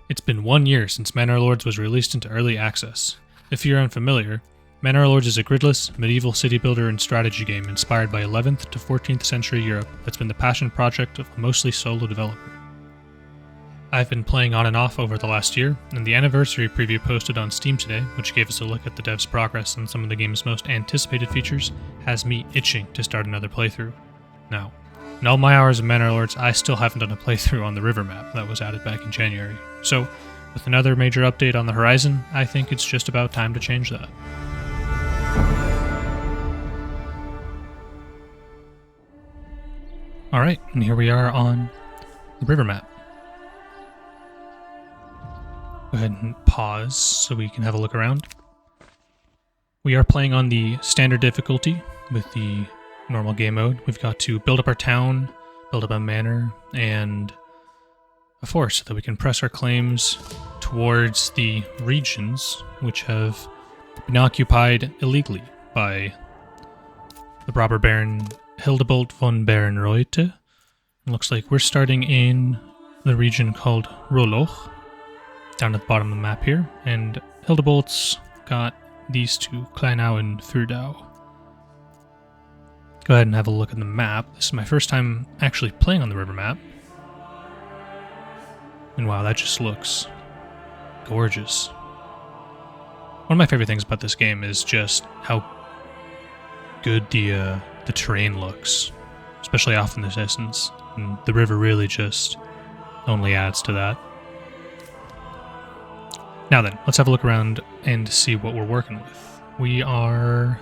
It's been 1 year since Manor Lords was released into early access. If you're unfamiliar, Manor Lords is a gridless, medieval city builder and strategy game inspired by 11th to 14th century Europe that's been the passion project of a mostly solo developer. I've been playing on and off over the last year, and the anniversary preview posted on Steam today, which gave us a look at the dev's progress and some of the game's most anticipated features, has me itching to start another playthrough. Now, in all my hours of Manor Lords, I still haven't done a playthrough on the river map that was added back in January, so with another major update on the horizon, I think it's just about time to change that. Alright, and here we are on the river map. Go ahead and pause so we can have a look around. We are playing on the standard difficulty with the normal game mode. We've got to build up our town, build up a manor, and a force so that we can press our claims towards the regions which have been occupied illegally by the robber baron Hildebold von Barenreute. It looks like we're starting in the region called Roloch, down at the bottom of the map here, and Hildebold's got these two, Kleinau and Fürdau. Go ahead and have a look at the map. This is my first time actually playing on the river map. And wow, that just looks gorgeous. One of my favorite things about this game is just how good the terrain looks, especially off in the distance. And the river really just only adds to that. Now then, let's have a look around and see what we're working with. We are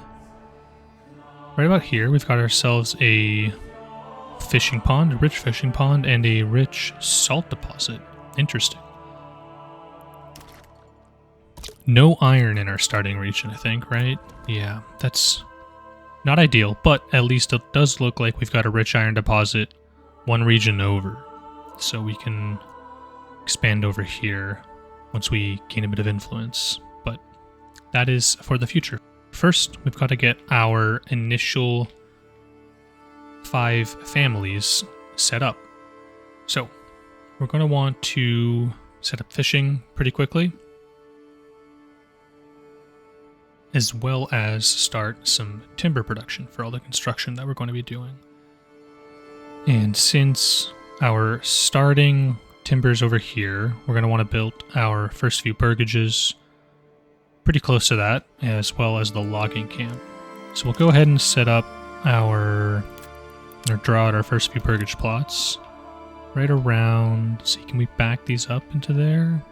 right about here. We've got ourselves a fishing pond, a rich fishing pond, and a rich salt deposit. Interesting. No iron in our starting region, I think, right? Yeah, that's not ideal, but at least it does look like we've got a rich iron deposit one region over. So we can expand over here once we gain a bit of influence, but that is for the future. First, we've got to get our initial 5 families set up. So, we're going to want to set up fishing pretty quickly, as well as start some timber production for all the construction that we're going to be doing. And since our starting timber's over here, we're going to want to build our first few burgages pretty close to that, as well as the logging camp. So we'll go ahead and set up or draw out our first few burgage plots right around. Let's see, can we back these up into there?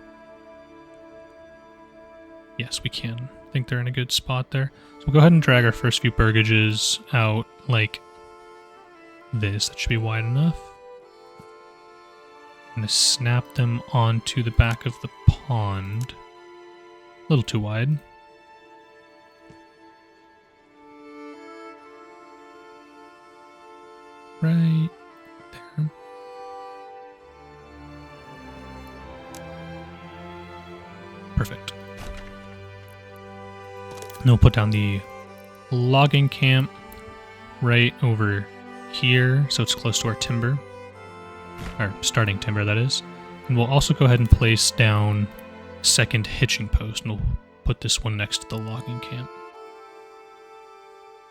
Yes, we can. I think they're in a good spot there. So we'll go ahead and drag our first few burgages out like this. That should be wide enough. I'm going to snap them onto the back of the pond. A little too wide. Right there. Perfect. And we'll put down the logging camp right over here, so it's close to our timber. Our starting timber, that is. And we'll also go ahead and place down a second hitching post, and we'll put this one next to the logging camp.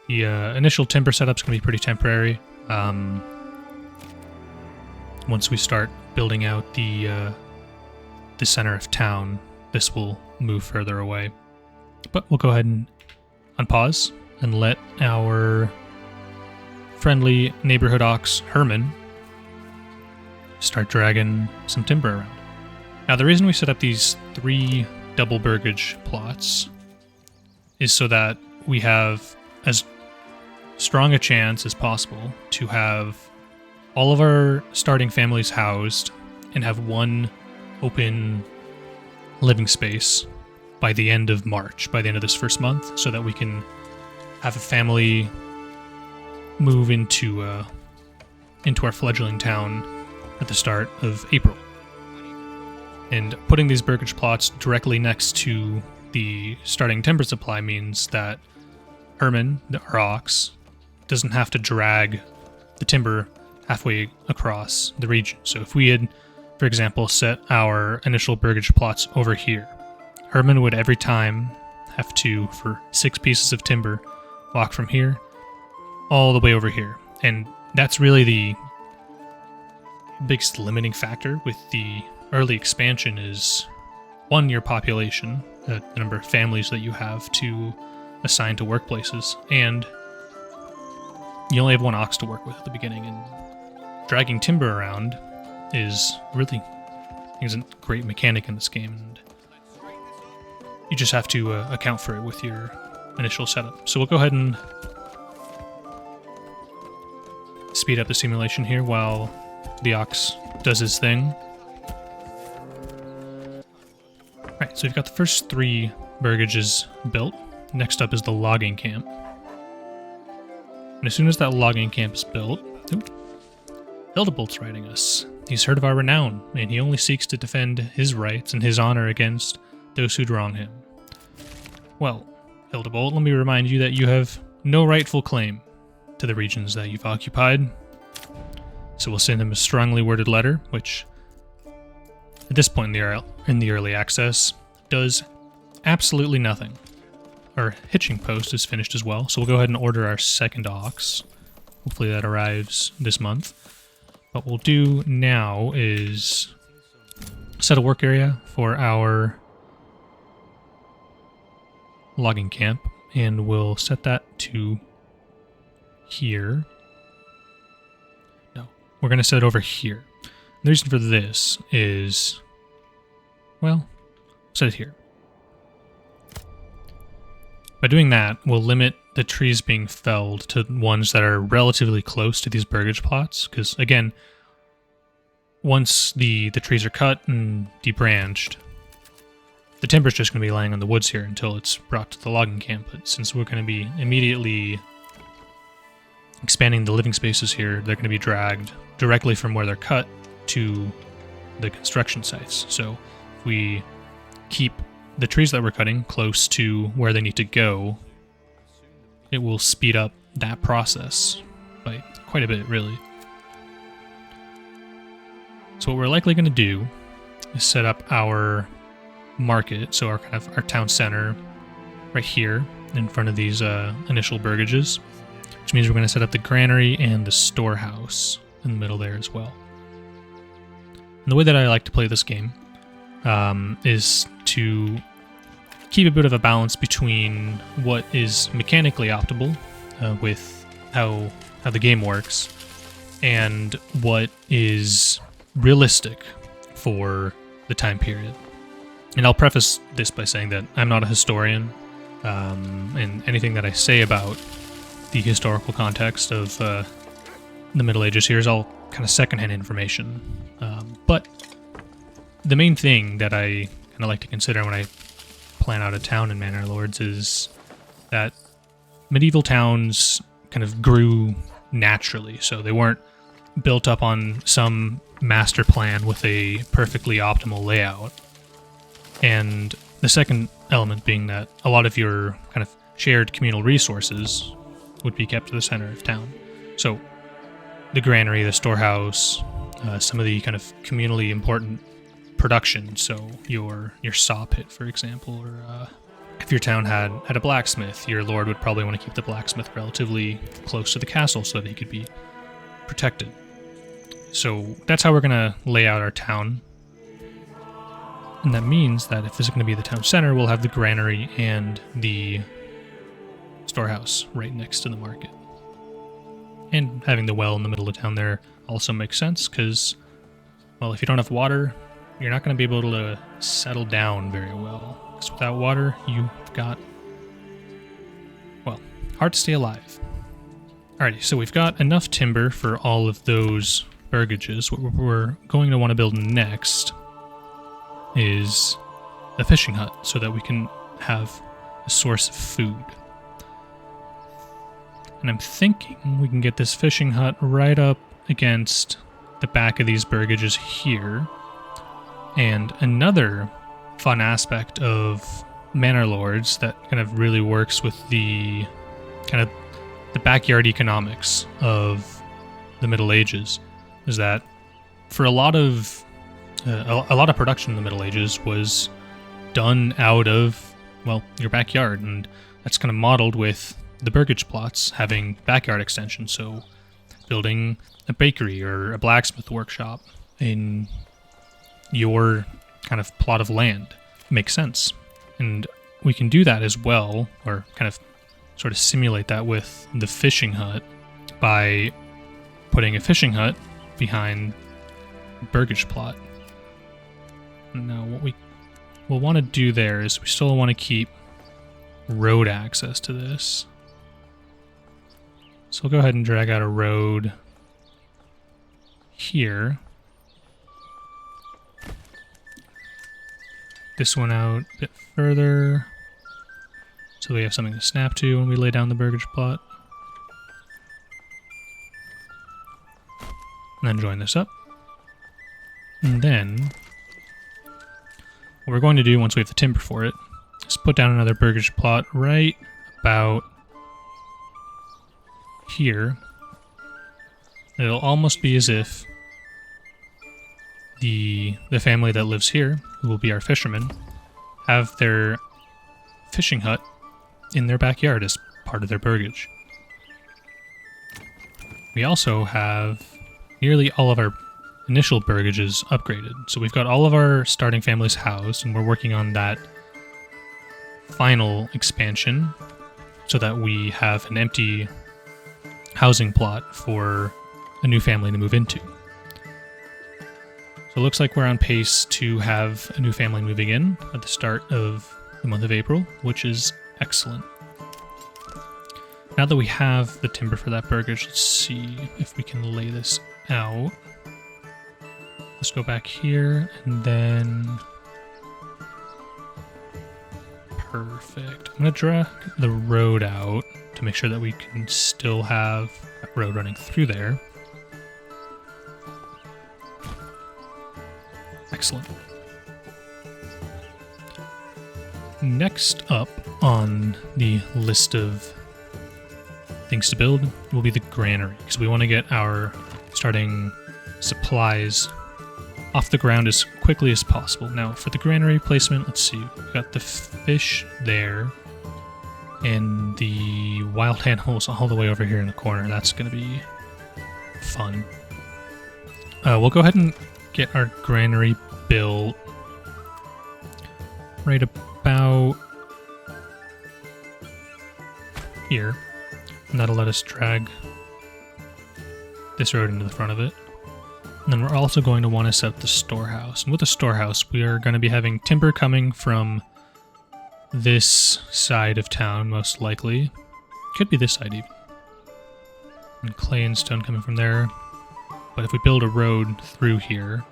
The initial timber setup's going to be pretty temporary. Once we start building out the center of town, this will move further away. But we'll go ahead and unpause and let our friendly neighborhood ox, Herman, start dragging some timber around. Now, the reason we set up these 3 double burgage plots is so that we have as strong a chance as possible to have all of our starting families housed and have one open living space by the end of March, by the end of this first month, so that we can have a family move into our fledgling town at the start of April. And putting these burgage plots directly next to the starting timber supply means that Herman, our ox, doesn't have to drag the timber halfway across the region. So if we had for example, set our initial burgage plots over here, Herman would every time have to, for 6 pieces of timber, walk from here all the way over here. And that's really the biggest limiting factor with the early expansion is, one, your population, the number of families that you have to assign to workplaces, and you only have 1 ox to work with at the beginning, and dragging timber around is really isn't a great mechanic in this game, and you just have to account for it with your initial setup. So we'll go ahead and speed up the simulation here while the ox does his thing. Alright, so we've got the first 3 burgages built. Next up is the logging camp. And as soon as that logging camp is built, Hildebolt's writing us. He's heard of our renown, and he only seeks to defend his rights and his honor against those who'd wrong him. Well, Hildebolt, let me remind you that you have no rightful claim to the regions that you've occupied. So we'll send him a strongly worded letter, which, at this point in the early access, does absolutely nothing. Our hitching post is finished as well, so we'll go ahead and order our second ox. Hopefully that arrives this month. What we'll do now is set a work area for our logging camp, and we'll set that to here. No, we're going to set it over here. The reason for this is, well, set it here. By doing that, we'll limit the trees being felled to ones that are relatively close to these burgage plots, because again, once the trees are cut and debranched, the timber's just going to be laying on the woods here until it's brought to the logging camp. But since we're going to be immediately expanding the living spaces here, they're going to be dragged directly from where they're cut to the construction sites. So if we keep the trees that we're cutting close to where they need to go, it will speed up that process by quite a bit, really. So what we're likely going to do is set up our market, so our town center right here in front of these initial burgages, which means we're going to set up the granary and the storehouse in the middle there as well. And the way that I like to play this game is to keep a bit of a balance between what is mechanically optimal with how the game works and what is realistic for the time period. And I'll preface this by saying that I'm not a historian, and anything that I say about the historical context of the Middle Ages here is all kind of secondhand information. But the main thing that I kind of like to consider when I plan out a town in Manor Lords is that medieval towns kind of grew naturally, so they weren't built up on some master plan with a perfectly optimal layout. And the second element being that a lot of your kind of shared communal resources would be kept to the center of town. So the granary, the storehouse, some of the kind of communally important production, so your saw pit, for example, or if your town had a blacksmith, your lord would probably want to keep the blacksmith relatively close to the castle so that he could be protected. So that's how we're going to lay out our town. And that means that if this is going to be the town center, we'll have the granary and the storehouse right next to the market. And having the well in the middle of town there also makes sense because, well, if you don't have water, you're not going to be able to settle down very well. Because without water, you've got, well, hard to stay alive. Alrighty, so we've got enough timber for all of those burgages. What we're going to want to build next is a fishing hut so that we can have a source of food. And I'm thinking we can get this fishing hut right up against the back of these burgages here. And another fun aspect of Manor Lords that kind of really works with the kind of the backyard economics of the Middle Ages is that for a lot of a lot of production in the Middle Ages was done out of, well, your backyard, and that's kind of modeled with the burgage plots having backyard extensions, so building a bakery or a blacksmith workshop in your kind of plot of land makes sense. And we can do that as well, or kind of sort of simulate that with the fishing hut by putting a fishing hut behind burgage plot. Now what we'll want to do there is we still want to keep road access to this. So we'll go ahead and drag out a road here. This one out a bit further, so we have something to snap to when we lay down the burgage plot. And then join this up. And then what we're going to do once we have the timber for it is put down another burgage plot right about here. It'll almost be as if the family that lives here, who will be our fishermen, have their fishing hut in their backyard as part of their burgage. We also have nearly all of our initial burgages upgraded. So we've got all of our starting families housed, and we're working on that final expansion so that we have an empty housing plot for a new family to move into. So it looks like we're on pace to have a new family moving in at the start of the month of April, which is excellent. Now that we have the timber for that burgage, let's see if we can lay this out. Let's go back here, and then... Perfect. I'm going to drag the road out to make sure that we can still have that road running through there. Excellent. Next up on the list of things to build will be the granary, because we want to get our starting supplies off the ground as quickly as possible. Now, for the granary placement, let's see. We've got the fish there, and the wild animals all the way over here in the corner. That's going to be fun. We'll go ahead and get our granary built right about here, and that'll let us drag this road into the front of it. And then we're also going to want to set up the storehouse. And with the storehouse, we are going to be having timber coming from this side of town, most likely. Could be this side even. And clay and stone coming from there. But if we build a road through here,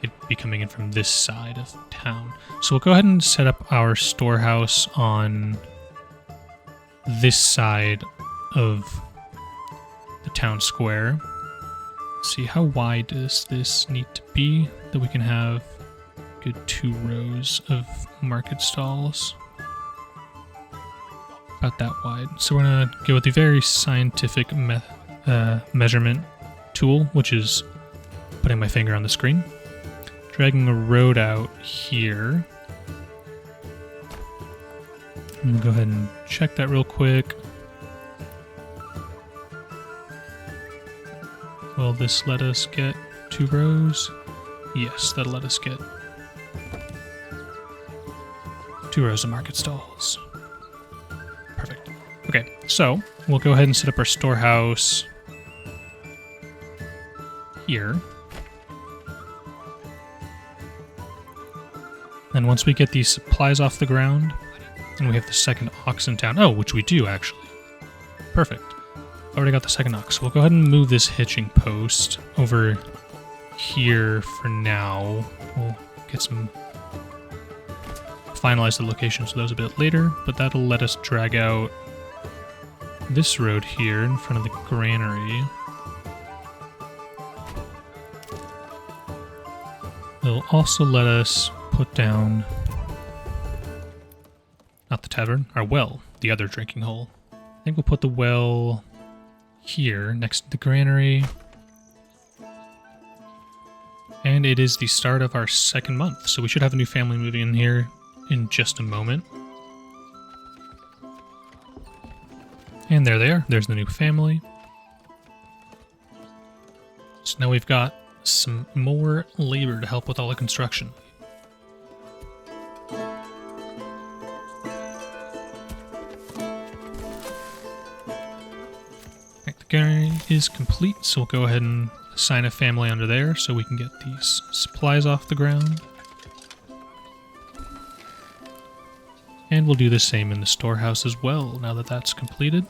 it'd be coming in from this side of town. So we'll go ahead and set up our storehouse on this side of the town square. Let's see, how wide does this need to be that we can have good 2 rows of market stalls? About that wide. So we're going to go with the very scientific measurement tool, which is putting my finger on the screen, dragging a road out here. I'm gonna go ahead and check that real quick. Will this let us get 2 rows? Yes, that'll let us get 2 rows of market stalls. Perfect. Okay, so we'll go ahead and set up our storehouse here. Then once we get these supplies off the ground, and we have the second ox in town. Oh, which we do, actually. Perfect. Already got the second ox. So we'll go ahead and move this hitching post over here for now. We'll get some... finalize the locations of those a bit later, but that'll let us drag out this road here in front of the granary. It'll also let us put down... not the tavern, our well, the other drinking hole. I think we'll put the well here next to the granary. And it is the start of our second month, so we should have a new family moving in here in just a moment. And there they are. There's the new family. So now we've got some more labor to help with all the construction. Right, the garden is complete, so we'll go ahead and assign a family under there so we can get these supplies off the ground. And we'll do the same in the storehouse as well, now that that's completed.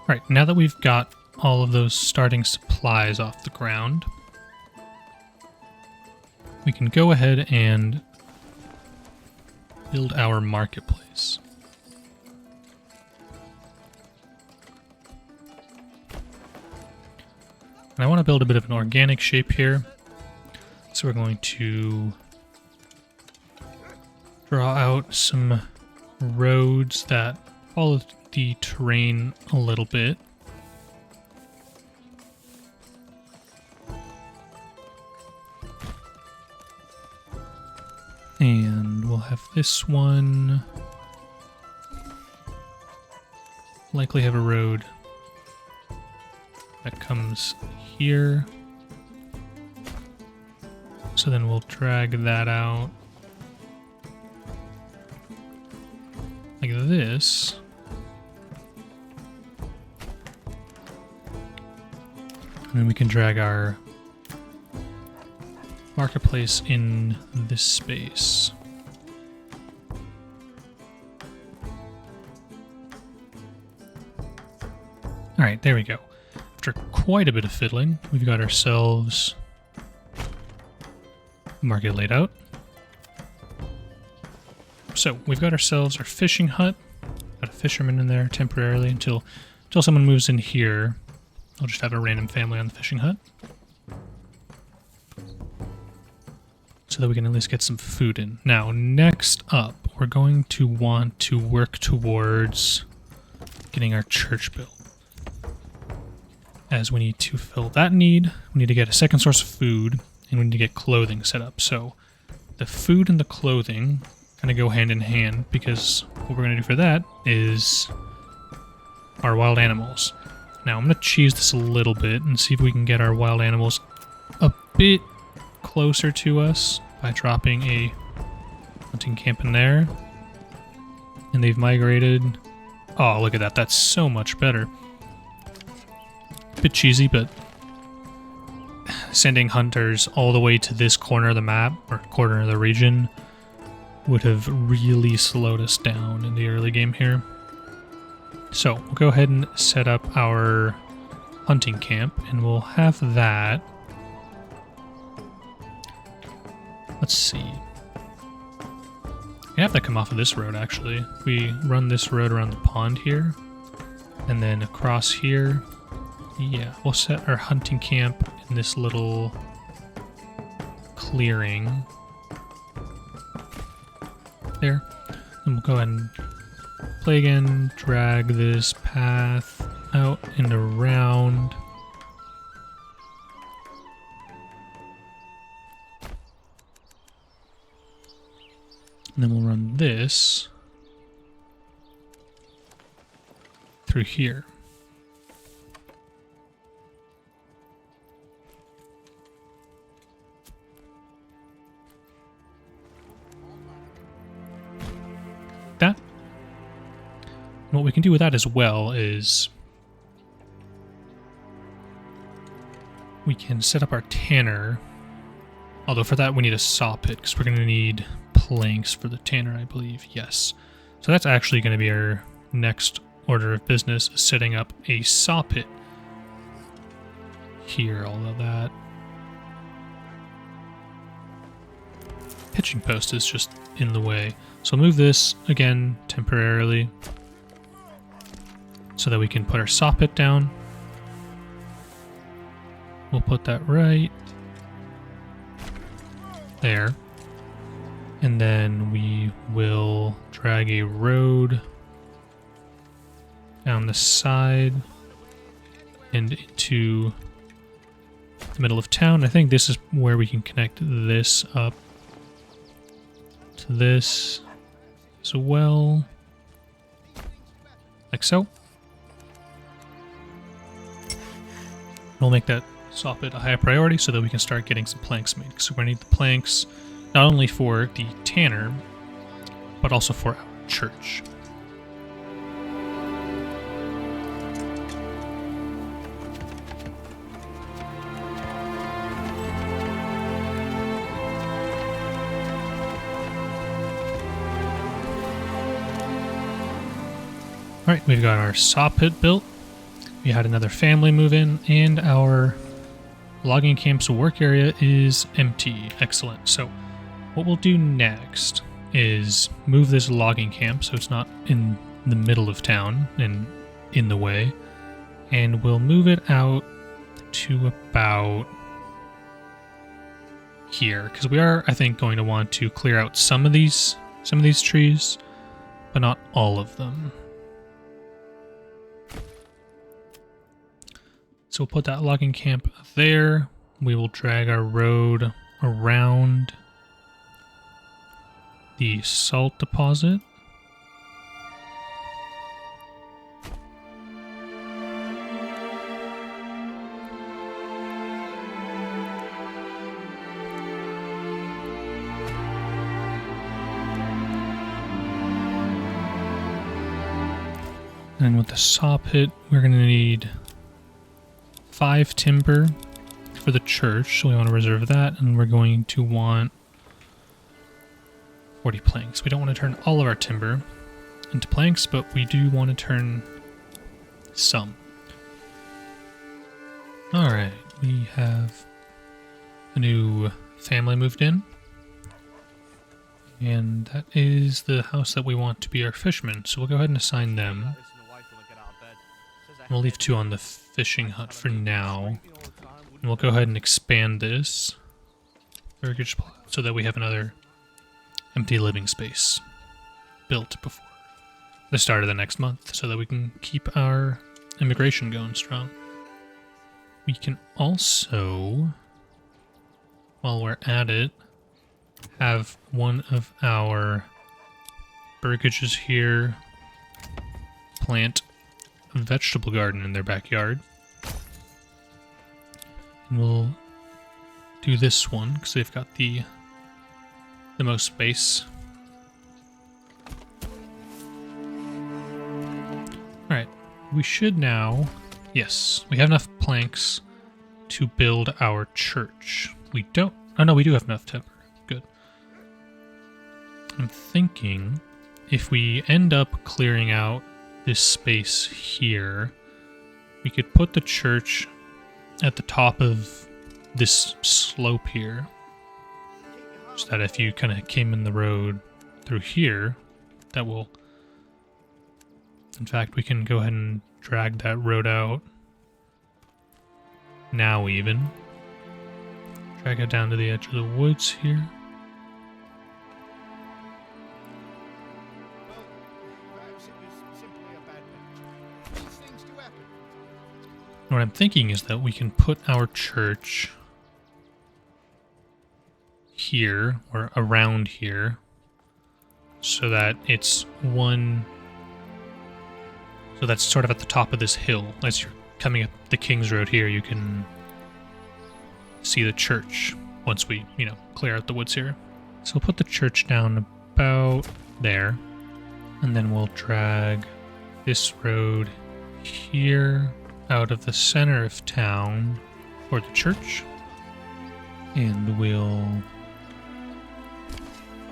Alright, now that we've got all of those starting supplies off the ground, we can go ahead and build our marketplace. And I want to build a bit of an organic shape here. So we're going to draw out some roads that follow the terrain a little bit. And we'll have this one likely have a road that comes here. So then we'll drag that out like this. And then we can drag our marketplace in this space. Alright, there we go. After quite a bit of fiddling, we've got ourselves the market laid out. So, we've got ourselves our fishing hut. Got a fisherman in there temporarily until someone moves in here. I'll just have a random family on the fishing hut. So that we can at least get some food in. Now, next up, we're going to want to work towards getting our church built. As we need to fill that need, we need to get a second source of food, and we need to get clothing set up. So the food and the clothing kind of go hand in hand, because what we're going to do for that is our wild animals. Now, I'm going to cheese this a little bit and see if we can get our wild animals a bit closer to us by dropping a hunting camp in there. And they've migrated. Oh, look at that. That's so much better. Bit cheesy, but sending hunters all the way to this corner of the map, or corner of the region, would have really slowed us down in the early game here. So, we'll go ahead and set up our hunting camp, and we'll have that. Let's see. We have that come off of this road, actually. We run this road around the pond here, and then across here. Yeah, we'll set our hunting camp in this little clearing there. And we'll go ahead and play again, drag this path out and around. And then we'll run this through here. That. And what we can do with that as well is we can set up our tanner. Although for that we need a saw pit, because we're going to need planks for the tanner, I believe. Yes. So that's actually going to be our next order of business, setting up a saw pit here, although that pitching post is just in the way. So I'll move this again temporarily so that we can put our saw pit down. We'll put that right there. And then we will drag a road down the side and into the middle of town. I think this is where we can connect this up to this as well, like so. We'll make that soffit a higher priority so that we can start getting some planks made. So we're going to need the planks not only for the tanner, but also for our church. Alright, we've got our saw pit built. We had another family move in, and our logging camp's work area is empty. Excellent. So what we'll do next is move this logging camp so it's not in the middle of town and in the way. And we'll move it out to about here, because we are, I think, going to want to clear out some of these trees, but not all of them. So we'll put that logging camp there. We will drag our road around the salt deposit. And with the saw pit, we're going to need 5 timber for the church, so we want to reserve that, and we're going to want 40 planks. We don't want to turn all of our timber into planks, but we do want to turn some. Alright, we have a new family moved in, and that is the house that we want to be our fishermen, so we'll go ahead and assign them. We'll leave 2 on the fishing hut for now. And we'll go ahead and expand this so that we have another empty living space built before the start of the next month so that we can keep our immigration going strong. We can also, while we're at it, have one of our burgages here plant vegetable garden in their backyard. And we'll do this one because they've got the most space. Alright, we should now, yes, we have enough planks to build our church. We don't, oh no, we do have enough timber. Good. I'm thinking if we end up clearing out this space here, we could put the church at the top of this slope here, so that if you kind of came in the road through here, that will, in fact, we can go ahead and drag that road out now, even drag it down to the edge of the woods here. What I'm thinking is that we can put our church here, or around here, so that it's one, so that's sort of at the top of this hill. As you're coming up the King's Road here, you can see the church once we, clear out the woods here. So we'll put the church down about there, and then we'll drag this road here out of the center of town for the church, and we'll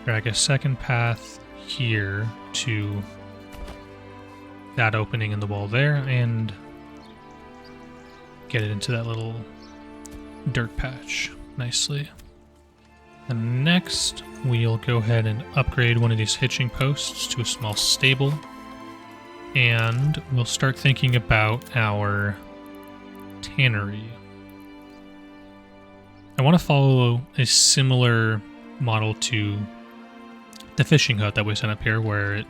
drag a second path here to that opening in the wall there and get it into that little dirt patch nicely. And next we'll go ahead and upgrade one of these hitching posts to a small stable, and we'll start thinking about our tannery. I want to follow a similar model to the fishing hut that we set up here, where it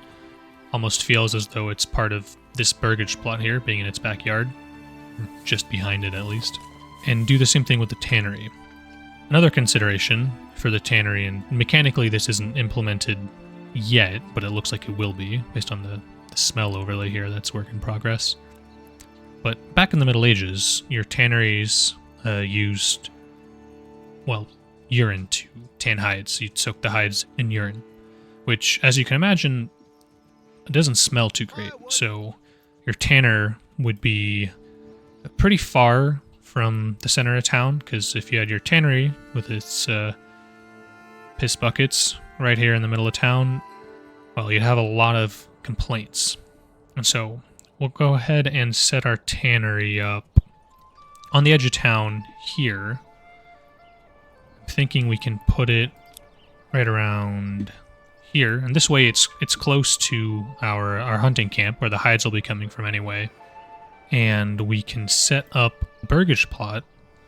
almost feels as though it's part of this burgage plot here, being in its backyard, just behind it at least. And do the same thing with the tannery. Another consideration for the tannery, and mechanically this isn't implemented yet, but it looks like it will be, based on the smell overlay here, that's work in progress. But back in the Middle Ages, your tanneries used, well, urine to tan hides. You'd soak the hides in urine, which, as you can imagine, it doesn't smell too great. So your tanner would be pretty far from the center of town, because if you had your tannery with its piss buckets right here in the middle of town, well, you'd have a lot of complaints. And so we'll go ahead and set our tannery up on the edge of town here. I'm thinking we can put it right around here, and this way it's close to our hunting camp, where the hides will be coming from anyway. And we can set up a burgage plot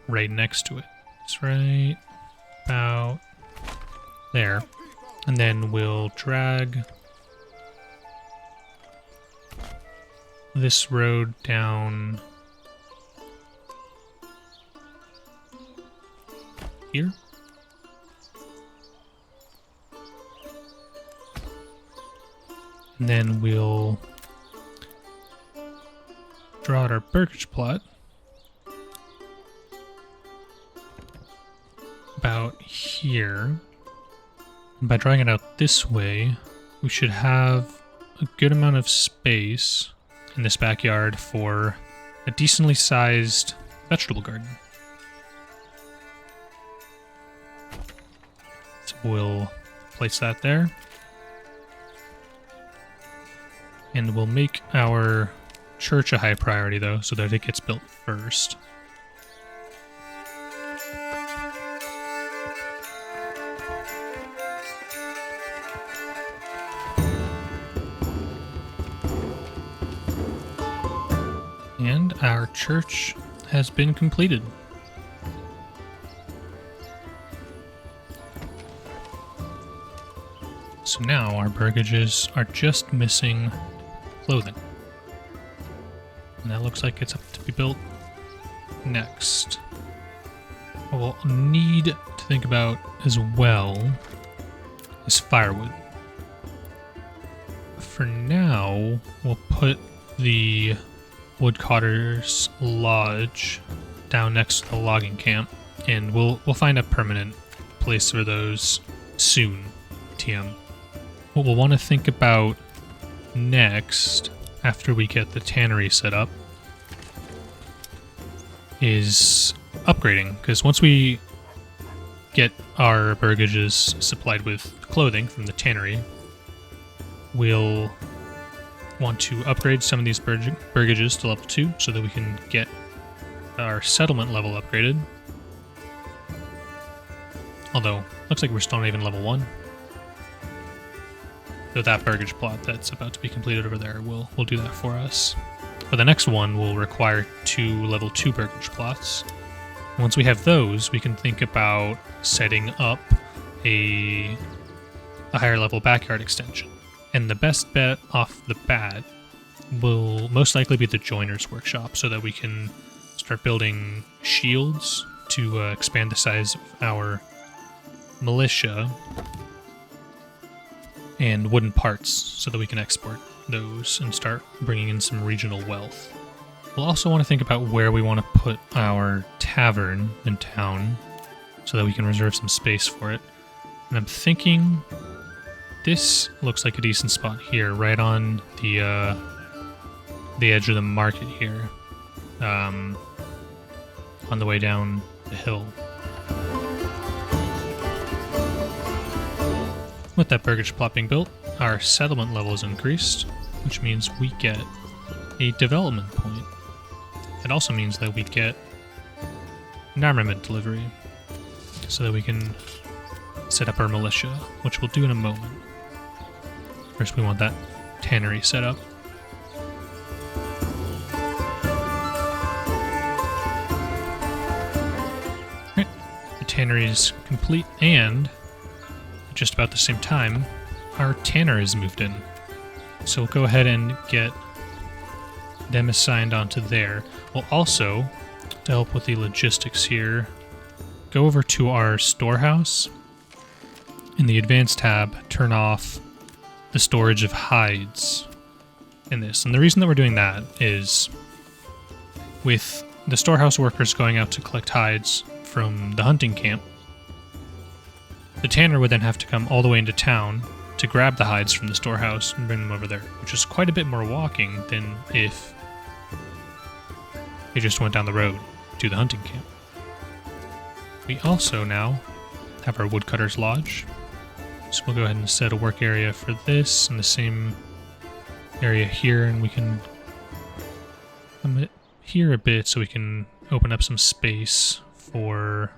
right next to it. It's right about there. And then we'll drag this road down here. And then we'll draw out our burgage plot about here. And by drawing it out this way, we should have a good amount of space in this backyard for a decently sized vegetable garden. So we'll place that there. And we'll make our church a high priority, though, so that it gets built first. And our church has been completed. So now our burgages are just missing clothing. And that looks like it's up to be built next. What we'll need to think about as well is firewood. For now, we'll put the woodcutter's lodge down next to the logging camp, and we'll find a permanent place for those soon, TM. What we'll want to think about next, after we get the tannery set up, is upgrading, because once we get our burgages supplied with clothing from the tannery, we'll want to upgrade some of these burgages to level 2 so that we can get our settlement level upgraded. Although, looks like we're still not even level 1. So that burgage plot that's about to be completed over there will do that for us. But the next one will require 2 level 2 burgage plots. Once we have those, we can think about setting up a higher level backyard extension. And the best bet off the bat will most likely be the joiner's workshop, so that we can start building shields to expand the size of our militia, and wooden parts so that we can export those and start bringing in some regional wealth. We'll also want to think about where we want to put our tavern in town so that we can reserve some space for it. And I'm thinking this looks like a decent spot here, right on the edge of the market here, on the way down the hill. With that burgage plot being built, our settlement level is increased, which means we get a development point. It also means that we get an armament delivery, so that we can set up our militia, which we'll do in a moment. First, we want that tannery set up. Right, the tannery is complete, and at just about the same time, our tanner has moved in. So we'll go ahead and get them assigned onto there. We'll also, to help with the logistics here, go over to our storehouse. In the Advanced tab, turn off the storage of hides in this. And the reason that we're doing that is with the storehouse workers going out to collect hides from the hunting camp, the tanner would then have to come all the way into town to grab the hides from the storehouse and bring them over there, which is quite a bit more walking than if they just went down the road to the hunting camp. We also now have our woodcutter's lodge. So we'll go ahead and set a work area for this and the same area here, and we can come here a bit so we can open up some space for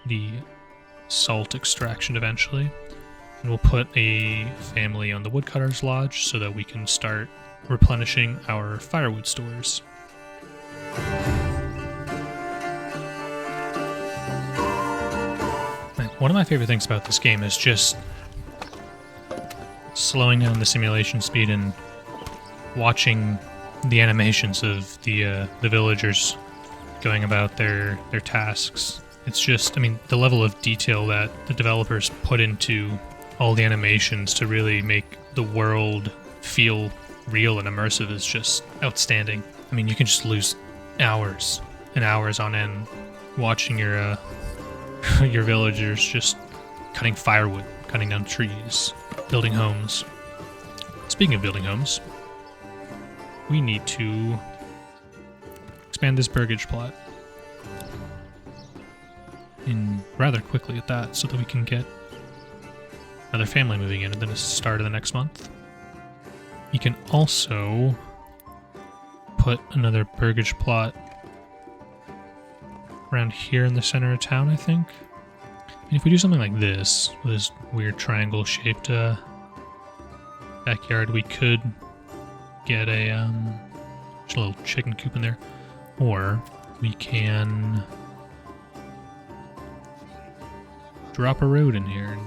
the salt extraction eventually. And we'll put a family on the woodcutter's lodge so that we can start replenishing our firewood stores. One of my favorite things about this game is just slowing down the simulation speed and watching the animations of the villagers going about their tasks. It's just, I mean, the level of detail that the developers put into all the animations to really make the world feel real and immersive is just outstanding. I mean, you can just lose hours and hours on end watching your your villagers just cutting firewood, cutting down trees, building homes. Speaking of building homes, we need to expand this burgage plot in rather quickly at that, so that we can get another family moving in at the start of the next month. You can also put another burgage plot around here in the center of town, I think. And if we do something like this, with this weird triangle-shaped backyard, we could get a just a little chicken coop in there. Or we can drop a road in here and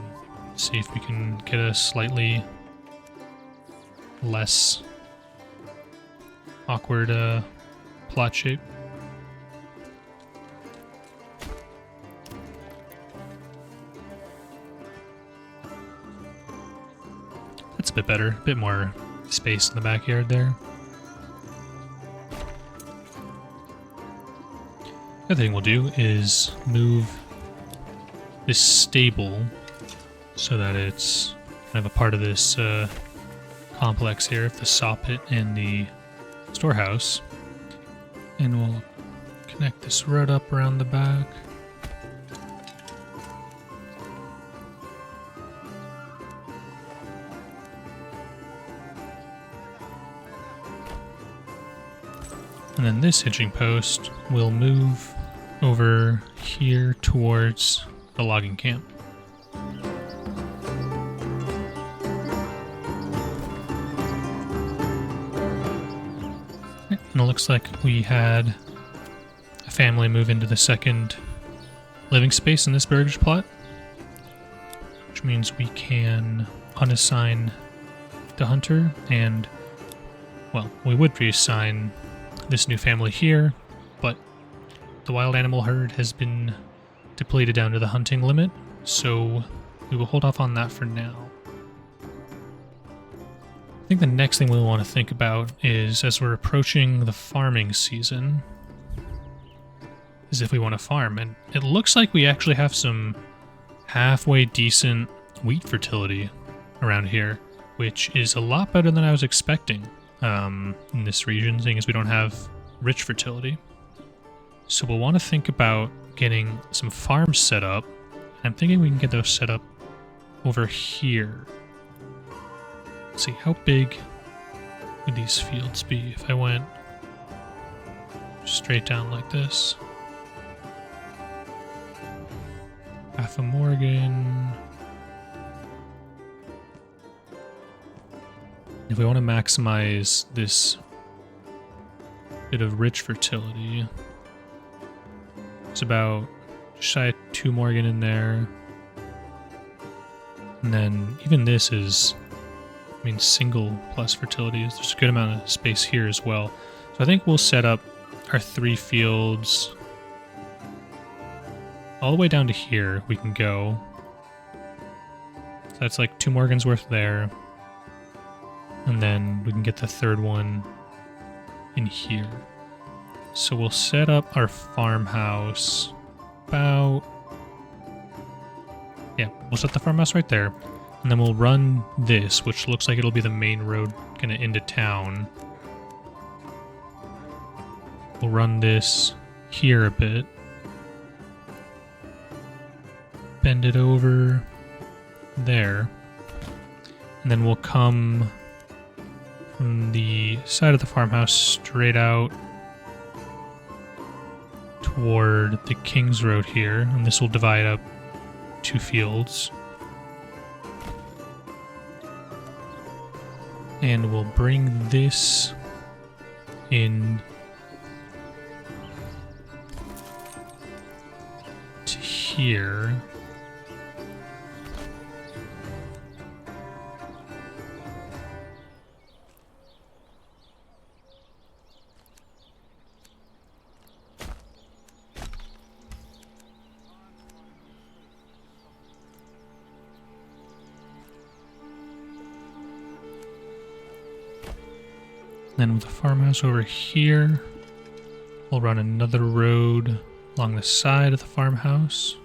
see if we can get a slightly less awkward plot shape. That's a bit better, a bit more space in the backyard there. The other thing we'll do is move this stable so that it's kind of a part of this complex here of the saw pit and the storehouse. And we'll connect this road up around the back. And then this hitching post will move over here towards the logging camp. And it looks like we had a family move into the second living space in this burgage plot, which means we can unassign the hunter, and, well, we would reassign this new family here, but the wild animal herd has been depleted down to the hunting limit, so we will hold off on that for now. I think the next thing we'll want to think about is, as we're approaching the farming season, is if we want to farm. And it looks like we actually have some halfway decent wheat fertility around here, which is a lot better than I was expecting in this region, seeing as we don't have rich fertility. So we'll want to think about getting some farms set up. I'm thinking we can get those set up over here. Let's see, how big would these fields be if I went straight down like this? Half a Morgan. If we want to maximize this bit of rich fertility, it's about shy of 2 Morgan in there. And then even this is mean, single plus fertility. There's a good amount of space here as well. So I think we'll set up our 3 fields all the way down to here. We can go. So that's like 2 Morgans worth there. And then we can get the 3rd one in here. So we'll set up our farmhouse about... Yeah, we'll set the farmhouse right there. And then we'll run this, which looks like it'll be the main road kind of into town. We'll run this here a bit. Bend it over there. And then we'll come from the side of the farmhouse straight out toward the King's Road here. And this will divide up 2 fields. And we'll bring this in to here. Then with the farmhouse over here, we'll run another road along the side of the farmhouse.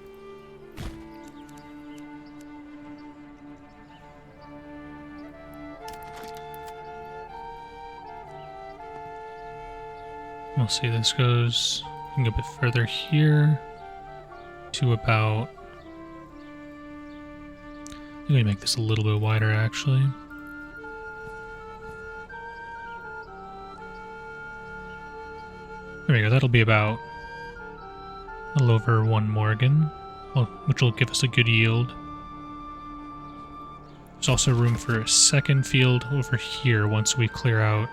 We'll see this goes a bit further here to about... I'm going to make this a little bit wider actually. There we go, that'll be about a little over 1 Morgan, which will give us a good yield. There's also room for a 2nd field over here once we clear out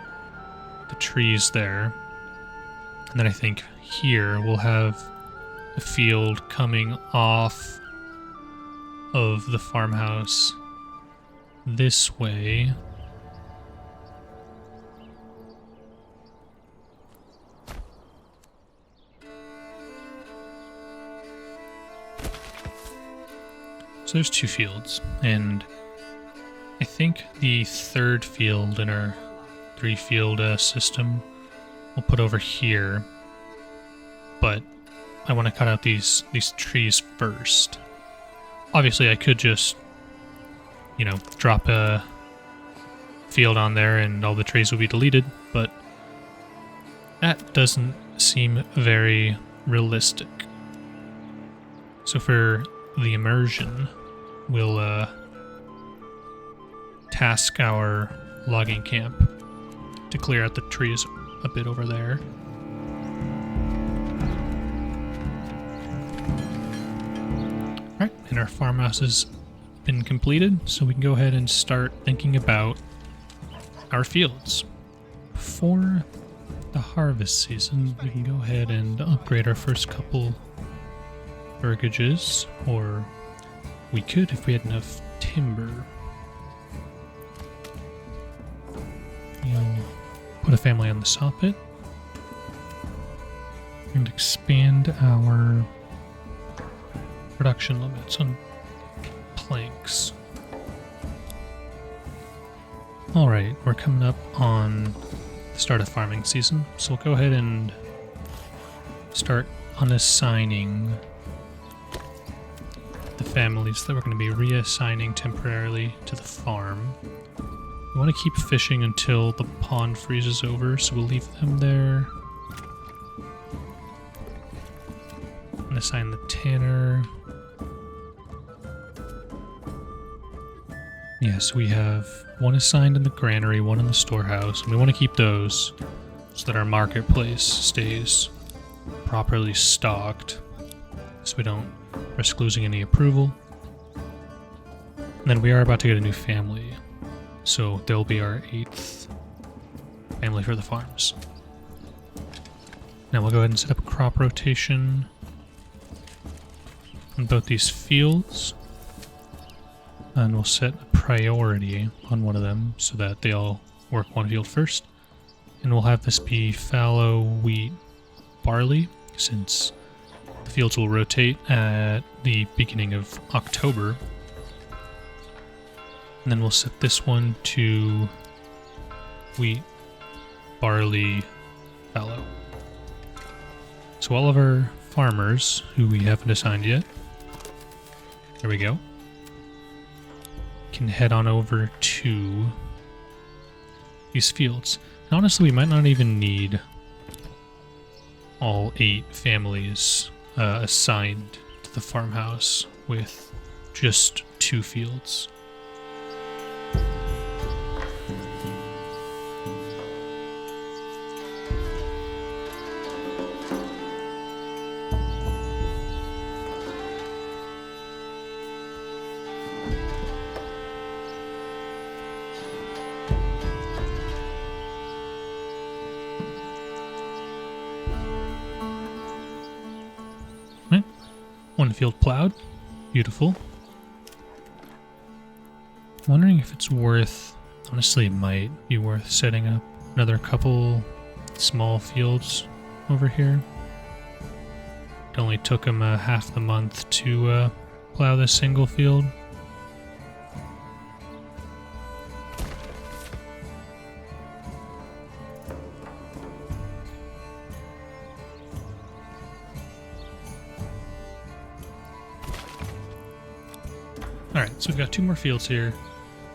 the trees there. And then I think here we'll have a field coming off of the farmhouse this way. So there's 2 fields, and I think the 3rd field in our 3-field system we'll put over here, but I want to cut out these trees first. Obviously I could just, you know, drop a field on there and all the trees will be deleted, but that doesn't seem very realistic. So for the immersion, we'll task our logging camp to clear out the trees a bit over there. Alright, and our farmhouse has been completed, so we can go ahead and start thinking about our fields. For the harvest season, we can go ahead and upgrade our first couple burgages, or we could if we had enough timber. We'll put a family on the soffit and expand our production limits on planks. Alright, we're coming up on the start of farming season, so we'll go ahead and start unassigning the families that we're going to be reassigning temporarily to the farm. We want to keep fishing until the pond freezes over, so we'll leave them there. And assign the tanner. Yes, we have 1 assigned in the granary, 1 in the storehouse, and we want to keep those so that our marketplace stays properly stocked, so we don't risk losing any approval. And then we are about to get a new family, so they'll be our 8th family for the farms. Now we'll go ahead and set up a crop rotation on both these fields, and we'll set a priority on one of them so that they all work one field first. And we'll have this be fallow, wheat, barley, since the fields will rotate at the beginning of October. And then we'll set this one to wheat, barley, fallow. So all of our farmers, who we haven't assigned yet, there we go, can head on over to these fields. And honestly, we might not even need all 8 families assigned to the farmhouse with just 2 fields. One field plowed. Beautiful. I'm wondering if it's worth... Honestly, it might be worth setting up another couple small fields over here. It only took him half the month to plow this single field. Alright, so we've got 2 more fields here,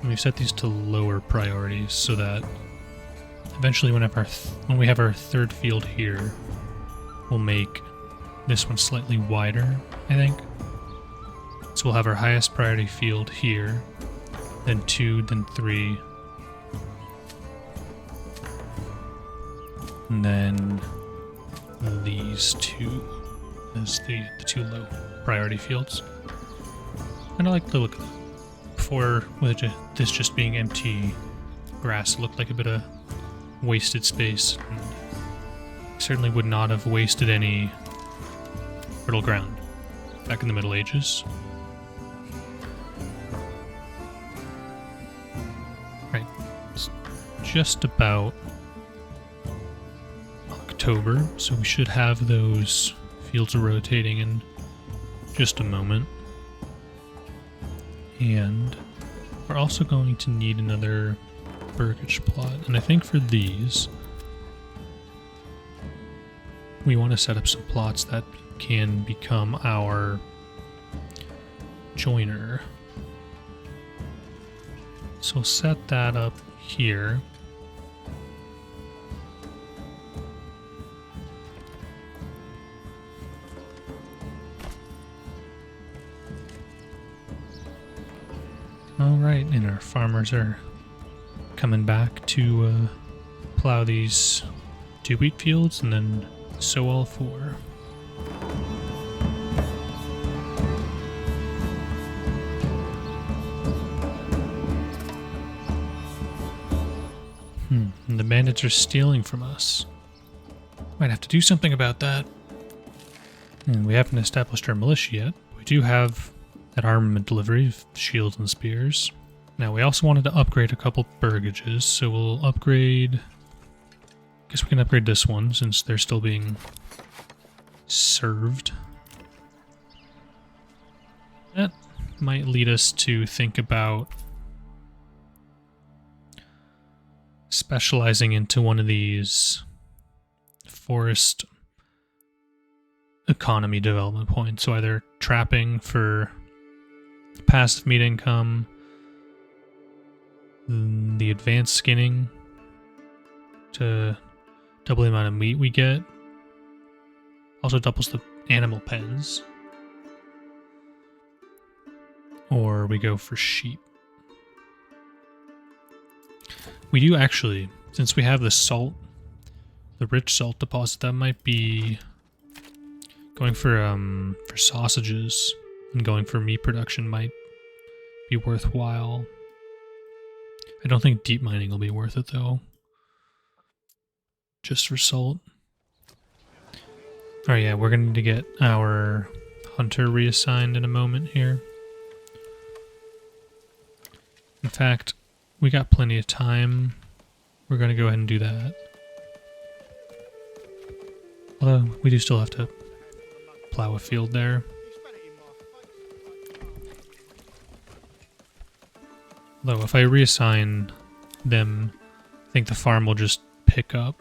and we've set these to lower priorities so that eventually when we have our 3rd field here, we'll make this one slightly wider, I think. So we'll have our highest priority field here, then 2, then 3, and then these 2 as the 2 low priority fields. And I like the look of it. Before, with this just being empty grass, it looked like a bit of wasted space. And certainly would not have wasted any fertile ground back in the Middle Ages. Right, it's just about October, so we should have those fields rotating in just a moment. And we're also going to need another burgage plot. And I think for these, we want to set up some plots that can become our joiner. So we'll set that up here. Alright, and our farmers are coming back to plow these 2 wheat fields and then sow all 4. And the bandits are stealing from us. Might have to do something about that. And we haven't established our militia yet. We do have that armament delivery of shields and spears. Now we also wanted to upgrade a couple burgages, so we'll upgrade... I guess we can upgrade this one since they're still being served. That might lead us to think about specializing into one of these forest economy development points. So either trapping for passive meat income, the advanced skinning to double the amount of meat we get, also doubles the animal pens, or we go for sheep. We do actually, since we have the salt, the rich salt deposit, that might be going for sausages, and going for meat production might be worthwhile. I don't think deep mining will be worth it though. Just for salt. Oh yeah, we're going to get our hunter reassigned in a moment here. In fact, we got plenty of time. We're going to go ahead and do that. Although, we do still have to plow a field there. Although, if I reassign them, I think the farm will just pick up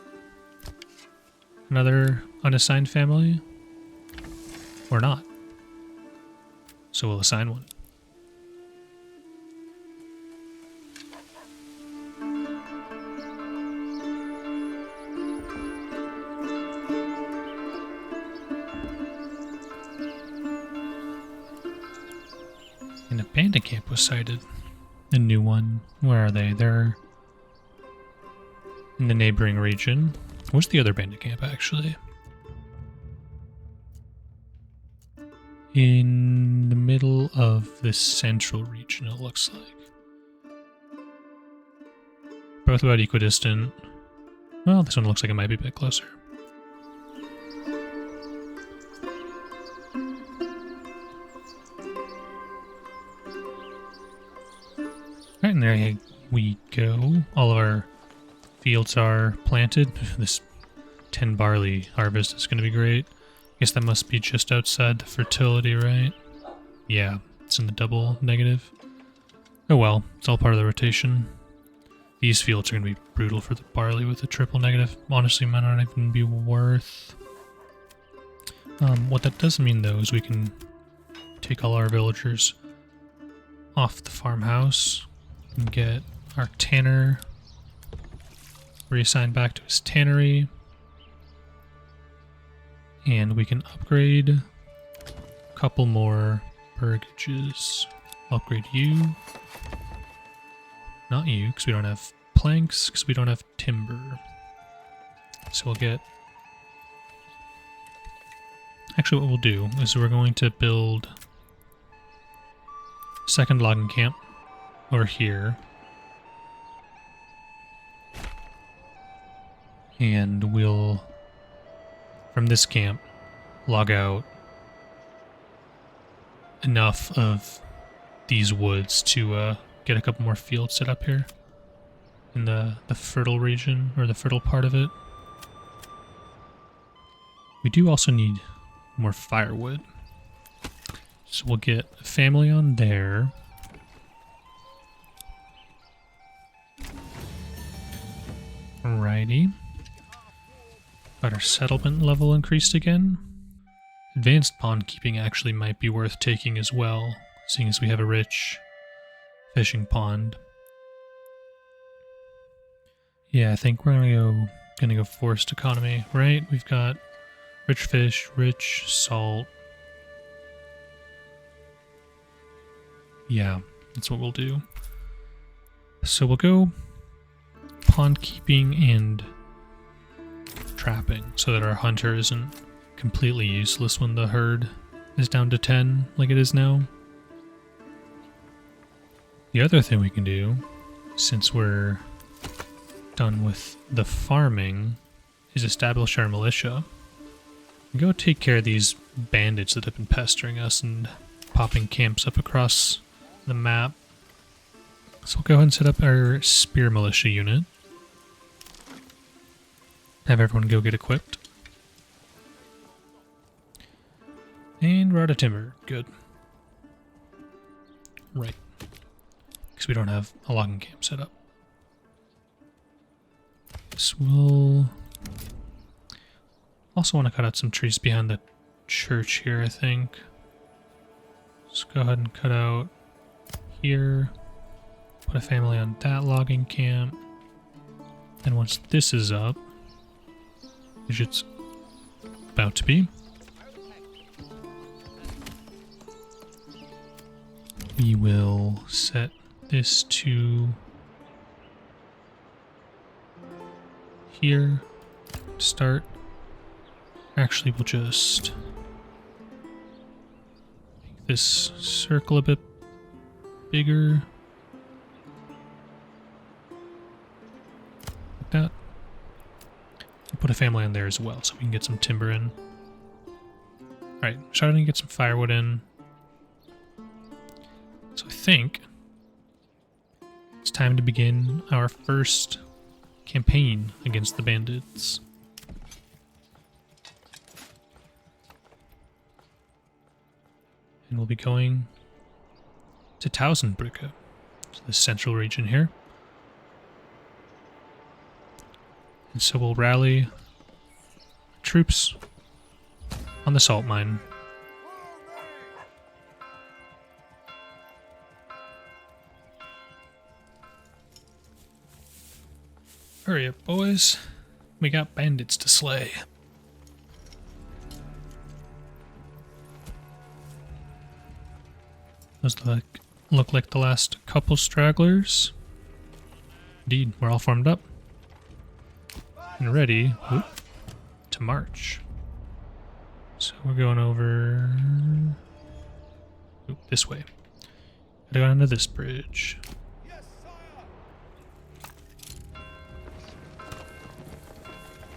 another unassigned family. Or not. So we'll assign one. An abandoned camp was sighted. A new one. Where are they? They're in the neighboring region. Where's the other abandoned camp, actually? In the middle of the central region, it looks like. Both about equidistant. Well, this one looks like it might be a bit closer. Right, and there we go. All of our fields are planted. This 10 barley harvest is going to be great. I guess that must be just outside the fertility, right? Yeah, it's in the double negative. Oh well, it's all part of the rotation. These fields are going to be brutal for the barley with the triple negative. Honestly, might not even be worth. What that does mean, though, is we can take all our villagers off the farmhouse and get our tanner reassigned back to his tannery. And we can upgrade a couple more burgages. Upgrade you. Not you, because we don't have planks, because we don't have timber. So we'll get... Actually, what we'll do is we're going to build a second logging camp over here. And we'll... from this camp, log out enough of these woods to get a couple more fields set up here in the fertile region, or the fertile part of it. We do also need more firewood. So we'll get a family on there. Alrighty. Got our settlement level increased again. Advanced pond keeping actually might be worth taking as well, seeing as we have a rich fishing pond. Yeah, I think we're gonna go forest economy, right? We've got rich fish, rich salt. Yeah, that's what we'll do. So we'll go pond keeping and trapping so that our hunter isn't completely useless when the herd is down to 10 like it is now. The other thing we can do, since we're done with the farming, is establish our militia. And go take care of these bandits that have been pestering us and popping camps up across the map. So we'll go ahead and set up our spear militia unit. Have everyone go get equipped. And we're out of timber. Good. Right. Because we don't have a logging camp set up. So we'll also want to cut out some trees behind the church here, I think. Let's go ahead and cut out here. Put a family on that logging camp. And once this is up, which it's about to be, we will set this to here to start. Actually, we'll just make this circle a bit bigger. Like that. We'll put a family in there as well so we can get some timber in. Alright, starting to get some firewood in. So I think It's time to begin our first campaign against the bandits. And we'll be going to Tausendbrücke, so the central region here. And so we'll rally troops on the salt mine. Hurry up, boys. We got bandits to slay. Those look like the last couple stragglers. Indeed, we're all formed up and ready to march. So we're going over this way. Gotta go under this bridge.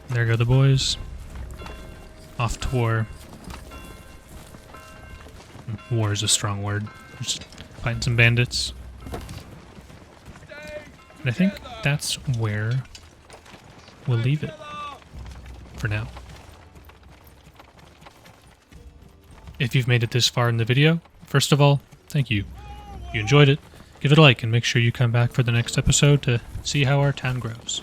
There go the boys. Off to war. War is a strong word. Just fighting some bandits. And I think that's where we'll leave it for now. If you've made it this far in the video, first of all, thank you. If you enjoyed it, give it a like and make sure you come back for the next episode to see how our town grows.